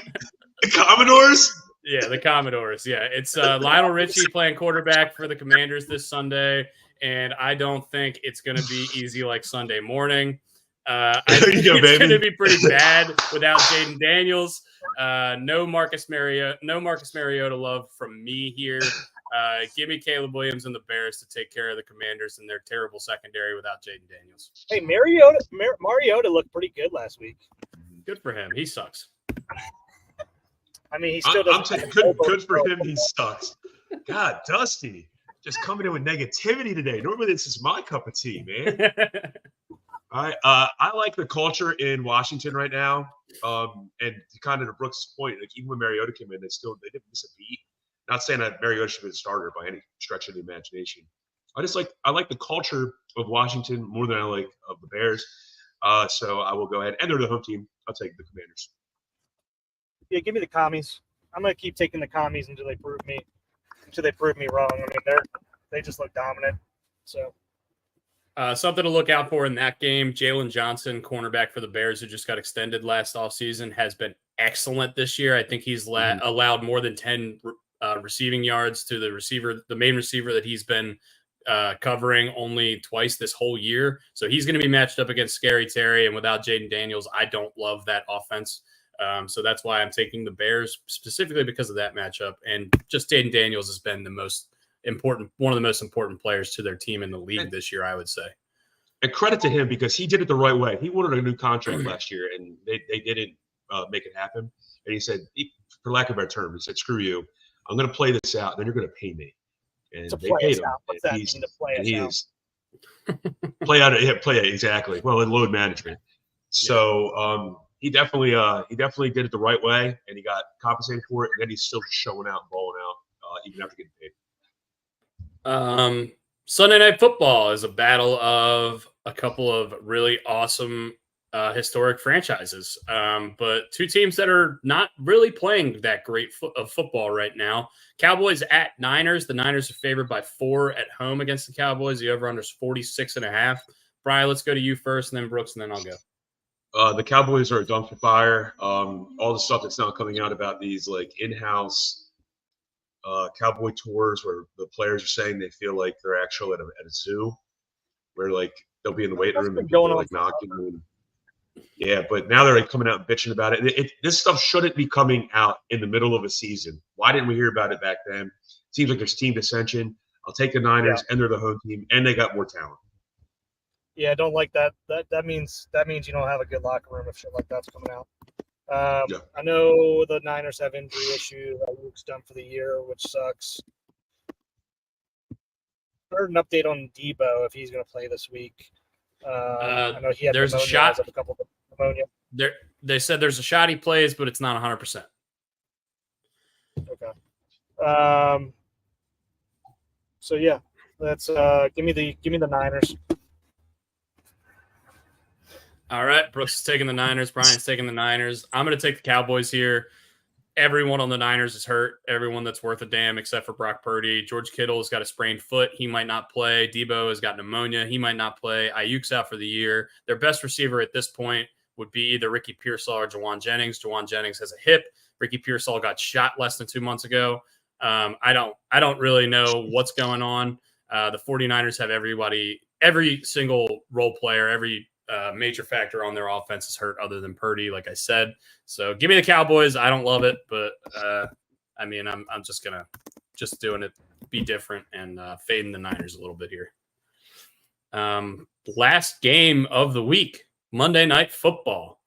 Commodores. Yeah, the Commodores. Yeah, it's Lionel Richie playing quarterback for the Commanders this Sunday, and I don't think it's going to be easy like Sunday morning. I think it's going to be pretty bad without Jaden Daniels. No Marcus Mariota love from me here. Give me Caleb Williams and the Bears to take care of the Commanders and their terrible secondary without Jaden Daniels. Hey, Mariota looked pretty good last week. Good for him. He sucks. I mean, he still doesn't. Good for him. He sucks. God, Dusty, just coming in with negativity today. Normally, this is my cup of tea, man. I like the culture in Washington right now. And kind of to Brooks' point, like even when Mariota came in, they didn't miss a beat. Not saying that Mariota should be the starter by any stretch of the imagination. I like the culture of Washington more than I like of the Bears. So I will go ahead, and they're the home team. I'll take the Commanders. Yeah, give me the Commies. I'm gonna keep taking the Commies until they prove me wrong. I mean, they just look dominant. So something to look out for in that game. Jalen Johnson, cornerback for the Bears, who just got extended last offseason, has been excellent this year. I think he's allowed more than 10 receiving yards to the main receiver that he's been covering only twice this whole year. So he's going to be matched up against Scary Terry, and without Jaden Daniels, I don't love that offense. So that's why I'm taking the Bears specifically because of that matchup. And just Jaden Daniels has been one of the most important players to their team in the league this year, I would say. And credit to him because he did it the right way. He wanted a new contract last year, and they didn't make it happen. And he said, for lack of a better term, he said, "Screw you. I'm going to play this out, and then you're going to pay me." And they paid him. What's that mean, to play us out? Play out. Yeah, play it exactly. Well, in load management. So he definitely did it the right way, and he got compensated for it. And then he's still showing out and balling out even after getting paid. Sunday Night Football is a battle of a couple of really awesome historic franchises, but 2 teams that are not really playing that great of football right now. Cowboys at Niners. The Niners are favored by 4 at home against the Cowboys. The over-under is 46.5. Brian, let's go to you first, and then Brooks, and then I'll go. The Cowboys are a dumpster fire. All the stuff that's now coming out about these like in-house cowboy tours where the players are saying they feel like they're actually at a zoo, where like they'll be in the weight room and people are like knocking them. Yeah, but now they're like coming out and bitching about it. This stuff shouldn't be coming out in the middle of a season. Why didn't we hear about it back then? Seems like there's team dissension. I'll take the Niners, and they're the home team, and they got more talent. Yeah, I don't like that. That means you don't have a good locker room if shit like that's coming out. I know the Niners have injury issues. Luke's done for the year, which sucks. Heard an update on Debo if he's going to play this week. I know he had there's a shot. A couple of pneumonia. They said there's a shot he plays, but it's not 100%. Okay. So yeah, let's give me the Niners. All right, Brooks is taking the Niners. Brian's taking the Niners. I'm going to take the Cowboys here. Everyone on the Niners is hurt. Everyone that's worth a damn except for Brock Purdy. George Kittle has got a sprained foot. He might not play. Debo has got pneumonia. He might not play. Ayuk's out for the year. Their best receiver at this point would be either Ricky Pearsall or Jawan Jennings. Jawan Jennings has a hip. Ricky Pearsall got shot less than 2 months ago. I don't really know what's going on. The 49ers have every single role player, every major factor on their offense is hurt other than Purdy, like I said. So give me the Cowboys. I don't love it, but I mean, I'm just doing it, be different, and fading the Niners a little bit here. Last game of the week, Monday Night Football.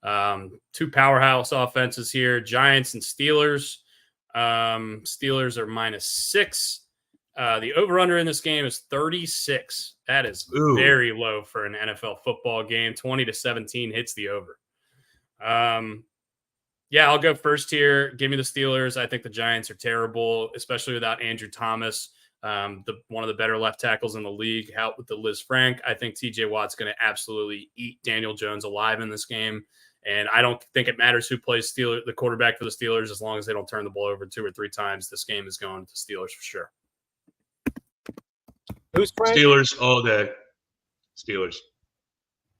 2 powerhouse offenses here, Giants and Steelers. Steelers are -6. The over-under in this game is 36. That is very low for an NFL football game. 20-17 hits the over. Yeah, I'll go first here. Give me the Steelers. I think the Giants are terrible, especially without Andrew Thomas, one of the better left tackles in the league. Out with the Liz Frank, I think TJ Watt's going to absolutely eat Daniel Jones alive in this game. And I don't think it matters who plays the quarterback for the Steelers, as long as they don't turn the ball over 2 or 3 times. This game is going to Steelers for sure. Who's Frank? Steelers all day. Steelers.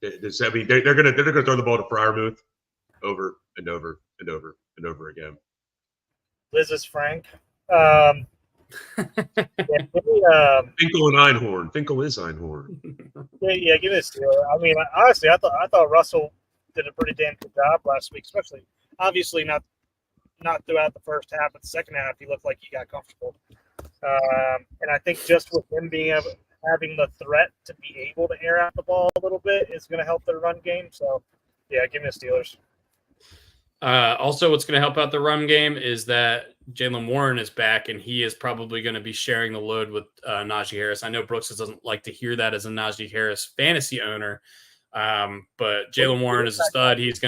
They're gonna throw the ball to Freiermuth over and over and over and over again. Liz is Frank. Yeah, Finkel and Einhorn. Finkel is Einhorn. Yeah, give me the Steelers. I mean, honestly, I thought Russell did a pretty damn good job last week, especially obviously not throughout the first half, but the second half he looked like he got comfortable. And I think just with him having the threat to be able to air out the ball a little bit is going to help their run game. So, yeah, give me the Steelers. Also, what's going to help out the run game is that Jaylen Warren is back, and he is probably going to be sharing the load with Najee Harris. I know Brooks doesn't like to hear that as a Najee Harris fantasy owner, but Jaylen Warren is a stud. He's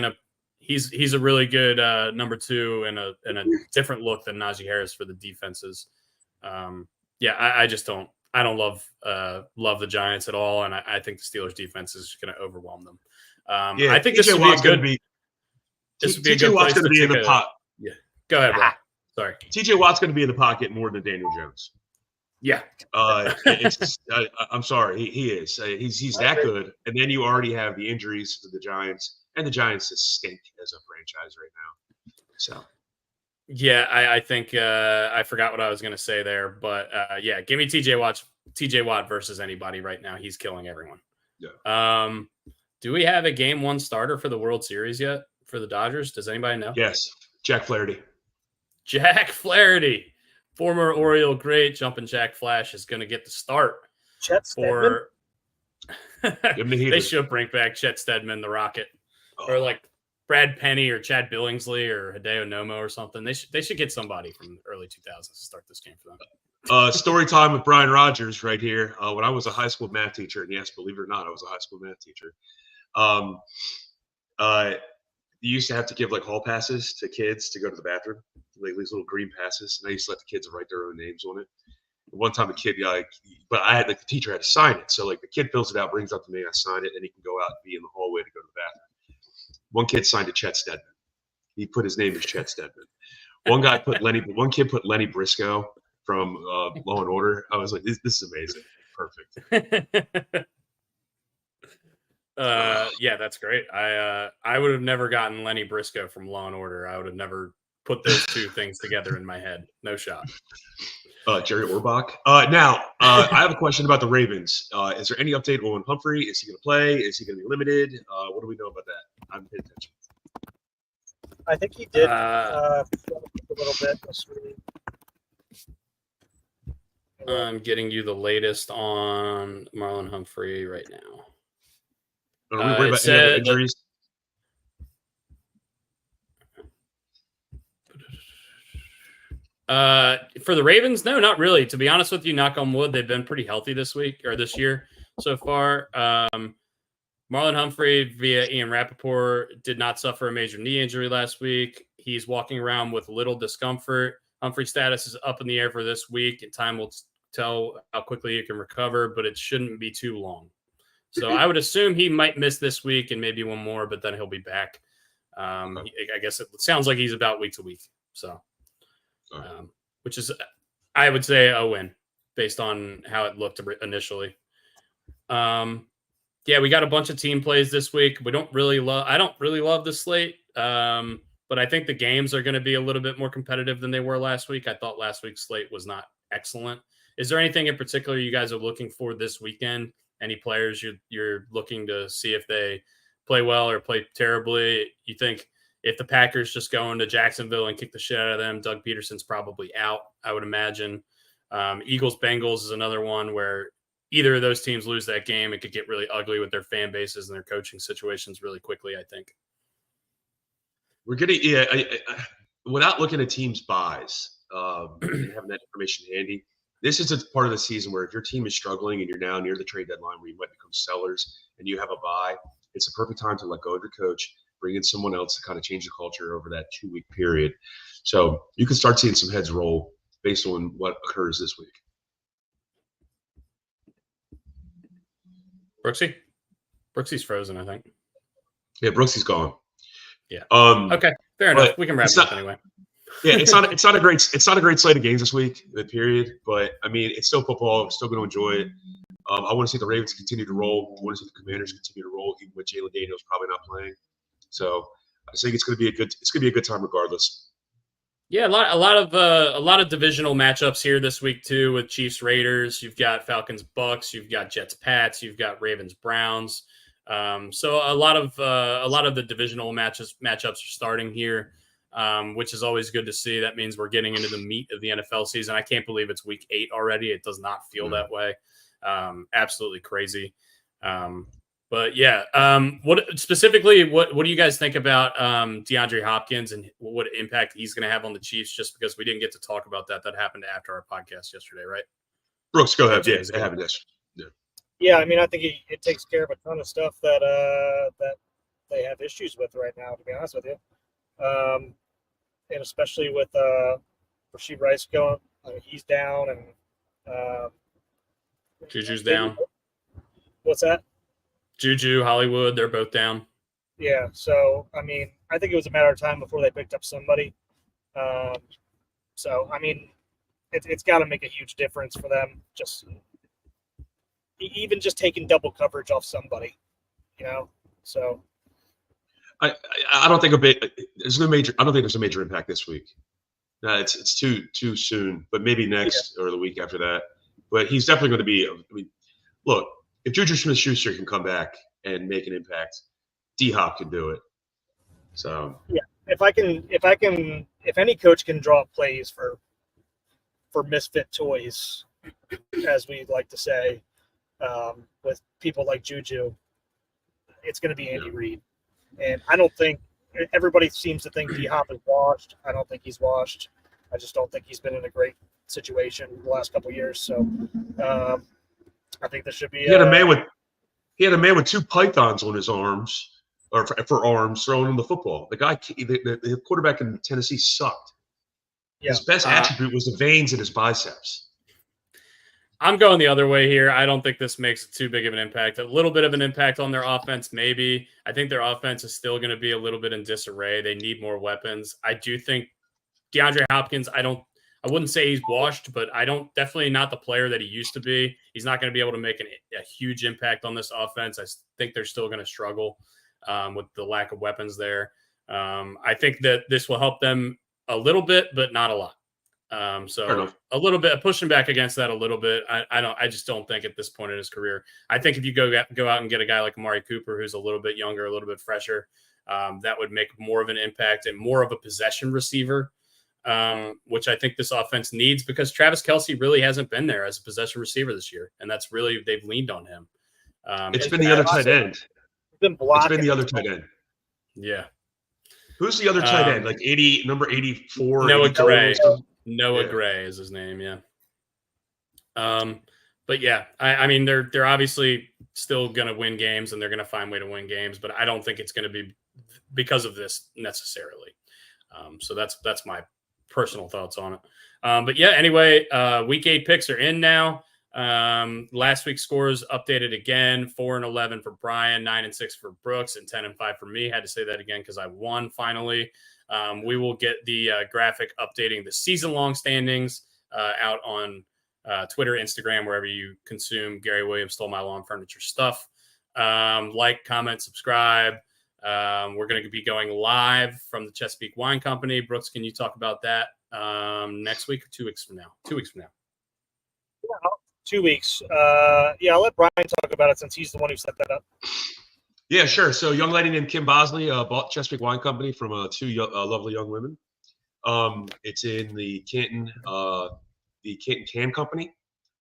a really good number 2 and a different look than Najee Harris for the defenses. I just don't love the Giants at all, and I think the Steelers defense is going to overwhelm them. I think this would be a good. This would be a good place to be in the pot. Yeah, go ahead, bro. Sorry, TJ Watt's going to be in the pocket more than Daniel Jones. Yeah, I'm sorry, he is. He's that good, and then you already have the injuries to the Giants, and the Giants just stink as a franchise right now. So. Yeah, I think I forgot what I was going to say there, but yeah, give me TJ Watt versus anybody right now. He's killing everyone. Yeah. Do we have a game 1 starter for the World Series yet for the Dodgers? Does anybody know? Yes, Jack Flaherty. Jack Flaherty, former Oriole great, Jumping Jack Flash, is going to get the start. Chet Steadman. They should bring back Chet Steadman, the Rocket, or like Brad Penny or Chad Billingsley or Hideo Nomo or something. They should get somebody from the early 2000s to start this game for them. Story time with Brian Rogers right here. When I was a high school math teacher, and yes, believe it or not, I was a high school math teacher. You used to have to give like hall passes to kids to go to the bathroom, like these little green passes, and I used to let the kids write their own names on it. One time, the kid, but the teacher had to sign it. So like the kid fills it out, brings it up to me, I sign it, and he can go out and be in the hallway to go to the bathroom. One kid signed to Chet Steadman. He put his name as Chet Steadman. One kid put Lenny Briscoe from Law and Order. I was like, this is amazing. Perfect. Yeah, that's great. I would have never gotten Lenny Briscoe from Law and Order. I would have never put those two things together in my head. No shot. Jerry Orbach. Now, I have a question about the Ravens. Is there any update on Humphrey? Is he going to play? Is he going to be limited? What do we know about that? I haven't paid attention. I think he did a little bit this week. I'm getting you the latest on Marlon Humphrey right now. Are we worried about any other injuries? For the Ravens, no, not really. To be honest with you, knock on wood, they've been pretty healthy this year so far. Marlon Humphrey via Ian Rappaport did not suffer a major knee injury last week. He's walking around with little discomfort. Humphrey's status is up in the air for this week, and time will tell how quickly he can recover, but it shouldn't be too long. So I would assume he might miss this week and maybe one more, but then he'll be back. I guess it sounds like he's about week to week. So, which is, I would say, a win based on how it looked initially. Yeah, we got a bunch of team plays this week. I don't really love the slate, but I think the games are going to be a little bit more competitive than they were last week. I thought last week's slate was not excellent. Is there anything in particular you guys are looking for this weekend? Any players you're looking to see if they play well or play terribly? You think if the Packers just go into Jacksonville and kick the shit out of them, Doug Peterson's probably out, I would imagine. Eagles-Bengals is another one where either of those teams lose that game, it could get really ugly with their fan bases and their coaching situations really quickly, I think. We're getting without looking at teams' buys, and having that information handy. This is a part of the season where if your team is struggling and you're now near the trade deadline where you might become sellers and you have a buy, it's a perfect time to let go of your coach, bring in someone else to kind of change the culture over that 2-week period. So you can start seeing some heads roll based on what occurs this week. Brooksy's frozen, I think. Yeah, Brooksy's gone. Yeah. Okay, fair enough. We can wrap it up anyway. Yeah, it's not a great slate of games this week, the period. But I mean, it's still football. I'm still going to enjoy it. I want to see the Ravens continue to roll. I want to see the Commanders continue to roll, even with Jalen Daniels probably not playing. So I think it's going to be a good time regardless. Yeah, a lot of divisional matchups here this week too, with Chiefs Raiders. You've got Falcons Bucks. You've got Jets Pats. You've got Ravens Browns. So a lot of the divisional matchups are starting here, which is always good to see. That means we're getting into the meat of the NFL season. I can't believe it's week 8 already. It does not feel that way. Absolutely crazy. But yeah, what do you guys think about DeAndre Hopkins and what impact he's going to have on the Chiefs? Just because we didn't get to talk about that happened after our podcast yesterday, right? Brooks, go ahead. Yeah, it happened yesterday. Yeah, I mean, I think it takes care of a ton of stuff that they have issues with right now, to be honest with you, and especially with Rashee Rice going, he's down, and Juju's down. What's that? Juju, Hollywood, they're both down. Yeah, so I mean, I think it was a matter of time before they picked up somebody. So I mean, it's got to make a huge difference for them. Even just taking double coverage off somebody, So I don't think there's no major. I don't think there's a major impact this week. No, it's too soon, but maybe next or the week after that. But he's definitely going to be. I mean, look, if Juju Smith-Schuster can come back and make an impact, D-Hop can do it. So yeah, if any coach can draw plays for misfit toys, as we like to say, with people like Juju, it's going to be Andy Reid. And I don't think everybody seems to think D-Hop is washed. I don't think he's washed. I just don't think he's been in a great situation the last couple of years. So I think there should be. He had a man with 2 pythons on his arms, or for arms, throwing him the football. The guy, the quarterback in Tennessee sucked. Yeah. His best attribute was the veins in his biceps. I'm going the other way here. I don't think this makes too big of an impact. A little bit of an impact on their offense, maybe. I think their offense is still going to be a little bit in disarray. They need more weapons. I do think DeAndre Hopkins, I wouldn't say he's washed, but definitely not the player that he used to be. He's not going to be able to make a huge impact on this offense. I think they're still going to struggle with the lack of weapons there. I think that this will help them a little bit, but not a lot. So a little bit pushing back against that a little bit. I just don't think at this point in his career. I think if you go out and get a guy like Amari Cooper, who's a little bit younger, a little bit fresher, that would make more of an impact and more of a possession receiver, which I think this offense needs, because Travis Kelce really hasn't been there as a possession receiver this year, and that's really, they've leaned on him. It's been the other tight end. It's been the other tight end. Yeah. Who's the other tight end? Like number 84. Noah Gray. Noah Gray is his name, yeah. But yeah, I mean, they're obviously still going to win games, and they're going to find a way to win games, but I don't think it's going to be because of this necessarily. So that's my personal thoughts on it. But yeah, anyway, week 8 picks are in now. Last week's scores updated again: 4-11 for Brian, 9-6 for Brooks, and 10-5 for me. Had to say that again because I won finally. We will get the graphic updating the season-long standings out on Twitter, Instagram, wherever you consume Gary Williams Stole My Lawn Furniture stuff. Like, comment, subscribe. We're going to be going live from the Chesapeake Wine Company. Brooks, can you talk about that next week or 2 weeks from now? 2 weeks from now. Yeah, 2 weeks. Yeah, I'll let Brian talk about it since he's the one who set that up. Yeah, sure. So, a young lady named Kim Bosley bought Chesapeake Wine Company from 2 lovely young women. It's in the Canton Can Company.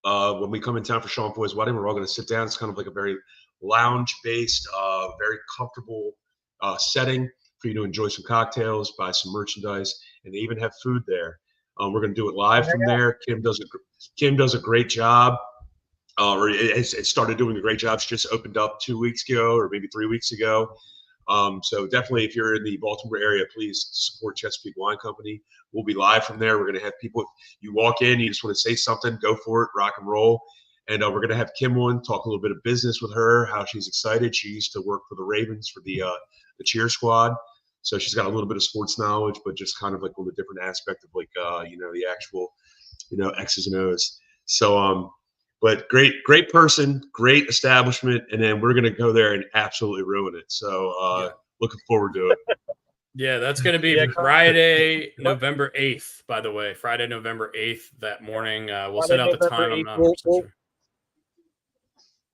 When we come in town for Sean Foy's wedding, we're all going to sit down. It's kind of like a very lounge-based, very comfortable setting for you to enjoy some cocktails, buy some merchandise, and they even have food there. We're going to do it live from there. Kim does a great job. Or it started doing a great job. She just opened up 2 weeks ago or maybe 3 weeks ago. So definitely, if you're in the Baltimore area, please support Chesapeake Wine Company. We'll be live from there. We're going to have people. You walk in, you just want to say something, go for it, rock and roll. And we're going to have Kim on, talk a little bit of business with her, how she's excited. She used to work for the Ravens for the cheer squad. So she's got a little bit of sports knowledge, but just kind of like on the different aspect of like, the actual, X's and O's. So, but great person, great establishment. And then we're going to go there and absolutely ruin it. So looking forward to it. Yeah, that's going to be Friday, November 8th, by the way. Friday, November 8th that morning. We'll send out the time. I'm not 100% sure.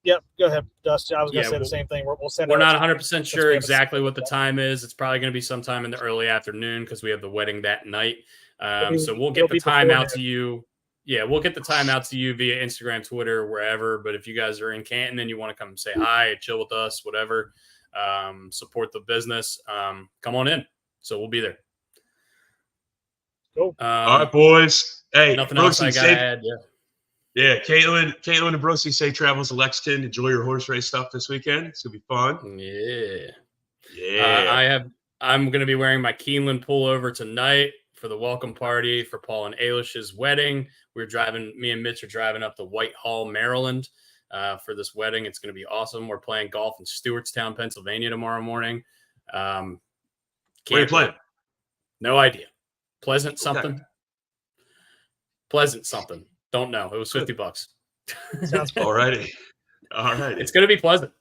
Yep, go ahead, Dustin. I was going to say the same thing. We'll send. We're not 100% sure exactly what the time is. It's probably going to be sometime in the early afternoon because we have the wedding that night. So we'll get the time out to you. Yeah, we'll get the time out to you via Instagram, Twitter, wherever. But if you guys are in Canton and you want to come say hi, chill with us, whatever, support the business, come on in. So we'll be there. Cool. All right, boys. Hey, nothing else I got to add. Yeah, Caitlin and Brosi say travels to Lexington. Enjoy your horse race stuff this weekend. It's gonna be fun. Yeah. I'm gonna be wearing my Keeneland pullover tonight for the welcome party for Paul and Ailish's wedding. Me and Mitch are driving up to Whitehall, Maryland, for this wedding. It's gonna be awesome. We're playing golf in Stewartstown, Pennsylvania tomorrow morning. Where are you playing? No idea. Pleasant something. Don't know. It was $50. Sounds all righty. All right. It's going to be pleasant.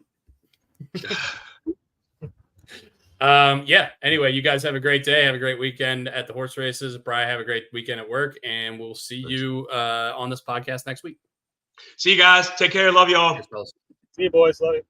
Anyway, you guys have a great day. Have a great weekend at the horse races. Brian, have a great weekend at work. And we'll see you on this podcast next week. See you guys. Take care. Love y'all. See you, boys. Love you.